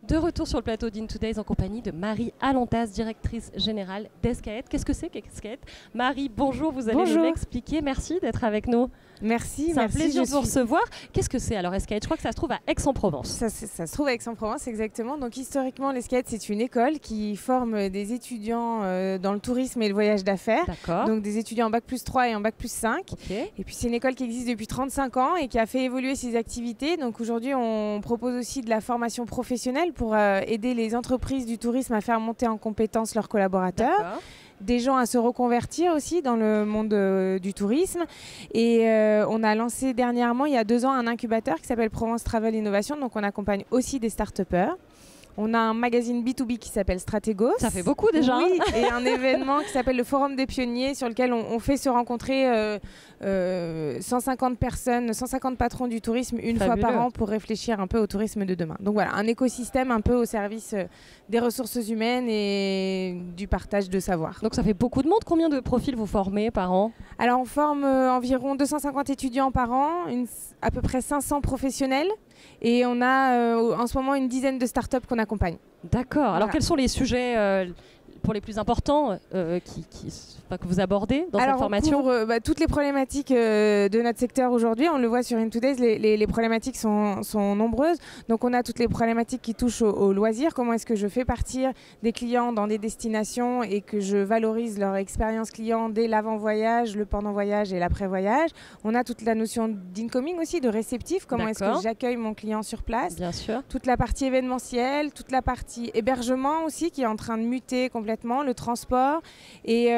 De retour sur le plateau d'In Today's en compagnie de Marie Alantas, directrice générale d'Escaed. Qu'est-ce que c'est qu'Escaed? Marie, bonjour, vous allez nous l'expliquer. Merci d'être avec nous. Merci. C'est un plaisir de vous recevoir. Qu'est-ce que c'est alors Escaed? Je crois que ça se trouve à Aix-en-Provence. Ça se trouve à Aix-en-Provence, exactement. Donc historiquement, l'Escaed, c'est une école qui forme des étudiants dans le tourisme et le voyage d'affaires. D'accord. Donc des étudiants en bac+3 et en bac+5. Okay. Et puis c'est une école qui existe depuis 35 ans et qui a fait évoluer ses activités. Donc aujourd'hui, on propose aussi de la formation professionnelle pour aider les entreprises du tourisme à faire monter en compétences leurs collaborateurs. Des gens à se reconvertir aussi dans le monde du tourisme. Et on a lancé dernièrement, il y a 2 ans, un incubateur qui s'appelle Provence Travel Innovation. Donc on accompagne aussi des start-upers. On a un magazine B2B qui s'appelle Stratégos. Ça fait beaucoup déjà. Oui, et un événement qui s'appelle le Forum des pionniers sur lequel on fait se rencontrer 150 personnes, 150 patrons du tourisme une fois par an pour réfléchir un peu au tourisme de demain. Donc voilà, un écosystème un peu au service des ressources humaines et du partage de savoir. Donc ça fait beaucoup de monde. Combien de profils vous formez par an? Alors on forme environ 250 étudiants par an, à peu près 500 professionnels. Et on a en ce moment une dizaine de startups qu'on accompagne. D'accord. Alors quels sont les sujets pour les plus importants que vous abordez dans cette formation? On couvre toutes les problématiques de notre secteur aujourd'hui. On le voit sur In Today's, les problématiques sont nombreuses. Donc on a toutes les problématiques qui touchent au loisir. Comment est-ce que je fais partir des clients dans des destinations et que je valorise leur expérience client dès l'avant-voyage, le pendant-voyage et l'après-voyage. On a toute la notion d'incoming aussi, de réceptif. Comment est-ce que j'accueille mon client sur place? Bien sûr. Toute la partie événementielle, toute la partie hébergement aussi qui est en train de muter complètement, le transport et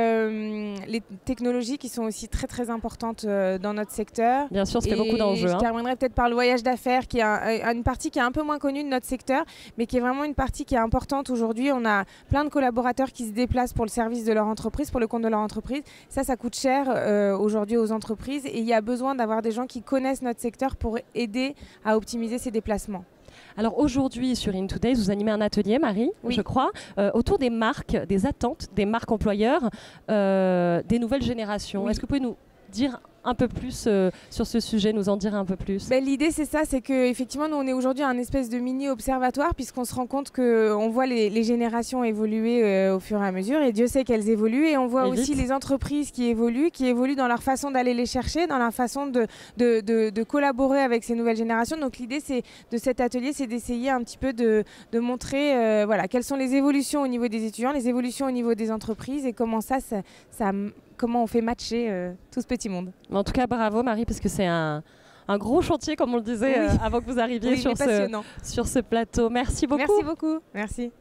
les technologies qui sont aussi très très importantes dans notre secteur. Bien sûr, ça fait beaucoup d'enjeux. Je terminerai peut-être par le voyage d'affaires qui est une partie qui est un peu moins connue de notre secteur, mais qui est vraiment une partie qui est importante aujourd'hui. On a plein de collaborateurs qui se déplacent pour le service de leur entreprise, pour le compte de leur entreprise. Ça coûte cher aujourd'hui aux entreprises et il y a besoin d'avoir des gens qui connaissent notre secteur pour aider à optimiser ces déplacements. Alors aujourd'hui sur In Today's, vous animez un atelier, Marie, je crois, autour des marques, des attentes des marques employeurs, des nouvelles générations. Est-ce que vous pouvez nous dire un peu plus sur ce sujet, nous en dire un peu plus? L'idée c'est ça, c'est qu'effectivement nous on est aujourd'hui un espèce de mini-observatoire puisqu'on se rend compte qu'on voit les générations évoluer au fur et à mesure et Dieu sait qu'elles évoluent et on voit aussi les entreprises qui évoluent dans leur façon d'aller les chercher, dans leur façon de collaborer avec ces nouvelles générations. Donc l'idée de cet atelier c'est d'essayer un petit peu de montrer quelles sont les évolutions au niveau des étudiants, les évolutions au niveau des entreprises et comment comment on fait matcher tout ce petit monde. En tout cas, bravo Marie, parce que c'est un gros chantier, comme on le disait avant que vous arriviez sur ce plateau. Merci beaucoup. Merci beaucoup. Merci.